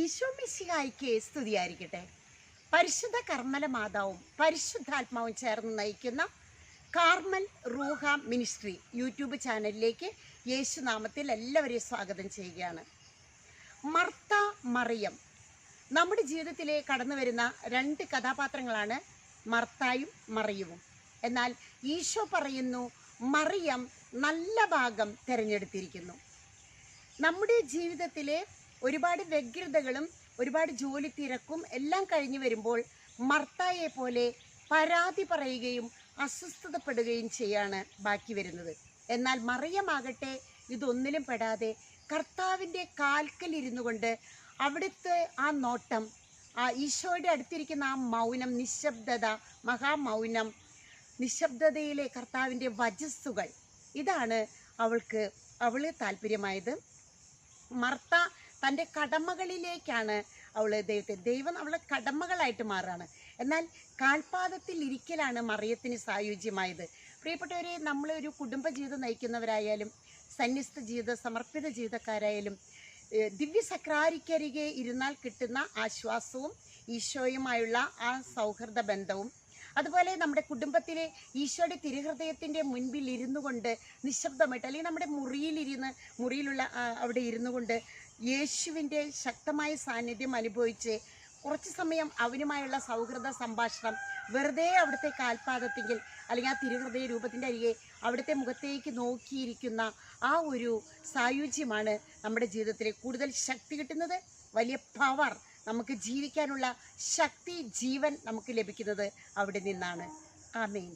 ഈശോ മിശിഹായ്ക്ക് സ്തുതിയായിരിക്കട്ടെ. പരിശുദ്ധ കർമ്മല മാതാവും പരിശുദ്ധാത്മാവും ചേർന്ന് നയിക്കുന്ന കാർമൽ റൂഹ മിനിസ്ട്രി യൂട്യൂബ് ചാനലിലേക്ക് യേശുനാമത്തിൽ എല്ലാവരെയും സ്വാഗതം ചെയ്യുകയാണ്. മർത്ത, മറിയം നമ്മുടെ ജീവിതത്തിലെ കടന്നു വരുന്ന രണ്ട് കഥാപാത്രങ്ങളാണ് മർത്തായും മറിയവും. എന്നാൽ ഈശോ പറയുന്നു, മറിയം നല്ല ഭാഗം തിരഞ്ഞെടുത്തിരിക്കുന്നു. നമ്മുടെ ജീവിതത്തിലെ ഒരുപാട് വ്യഗ്രതകളും ഒരുപാട് ജോലി തിരക്കും എല്ലാം കഴിഞ്ഞു വരുമ്പോൾ മർത്തായെ പോലെ പരാതി പറയുകയും അസ്വസ്ഥതപ്പെടുകയും ചെയ്യാണ് ബാക്കി വരുന്നത്. എന്നാൽ മറിയമാകട്ടെ ഇതൊന്നിലും പെടാതെ കർത്താവിൻ്റെ കാൽക്കലിരുന്നു കൊണ്ട് അവിടുത്തെ ആ നോട്ടം, ആ ഈശോയുടെ അടുത്തിരിക്കുന്ന ആ മൗനം, നിശബ്ദത, മഹാമൗനം, നിശബ്ദതയിലെ കർത്താവിൻ്റെ വചസ്സുകൾ, ഇതാണ് അവൾ താല്പര്യമായത്. മർത്ത തൻ്റെ കടമകളിലേക്കാണ് ദൈവം അവളെ കടമകളായിട്ട് മാറുകയാണ്. എന്നാൽ കാൽപാദത്തിൽ ഇരിക്കലാണ് മറിയത്തിന് സായുജ്യമായത്. പ്രിയപ്പെട്ടവരെ, നമ്മളൊരു കുടുംബജീവിതം നയിക്കുന്നവരായാലും സന്യസ്ത ജീവിത സമർപ്പിത ജീവിതക്കാരായാലും ദിവ്യസക്രാരിക്കരികെ ഇരുന്നാൽ കിട്ടുന്ന ആശ്വാസവും ഈശോയുമായുള്ള ആ സൗഹൃദ ബന്ധവും, അതുപോലെ നമ്മുടെ കുടുംബത്തിലെ ഈശോയുടെ തിരുഹൃദയത്തിൻ്റെ മുൻപിൽ ഇരുന്നു കൊണ്ട് നിശബ്ദമായിട്ട്, അല്ലെങ്കിൽ നമ്മുടെ മുറിയിലുള്ള അവിടെ ഇരുന്നു കൊണ്ട് യേശുവിൻ്റെ ശക്തമായ സാന്നിധ്യം അനുഭവിച്ച് കുറച്ച് സമയം അവനുമായുള്ള സൗഹൃദ സംഭാഷണം, വെറുതെ അവിടുത്തെ കാൽപാദത്തെങ്കിൽ അല്ലെങ്കിൽ ആ തിരുഹൃദയ രൂപത്തിൻ്റെ അരികെ അവിടുത്തെ മുഖത്തേക്ക് നോക്കിയിരിക്കുന്ന ആ ഒരു സായുജ്യമാണ് നമ്മുടെ ജീവിതത്തിൽ കൂടുതൽ ശക്തി കിട്ടുന്നത്. വലിയ പവർ, നമുക്ക് ജീവിക്കാനുള്ള ശക്തി, ജീവൻ നമുക്ക് ലഭിക്കുന്നത് അവിടെ നിന്നാണ്. ആമേൻ.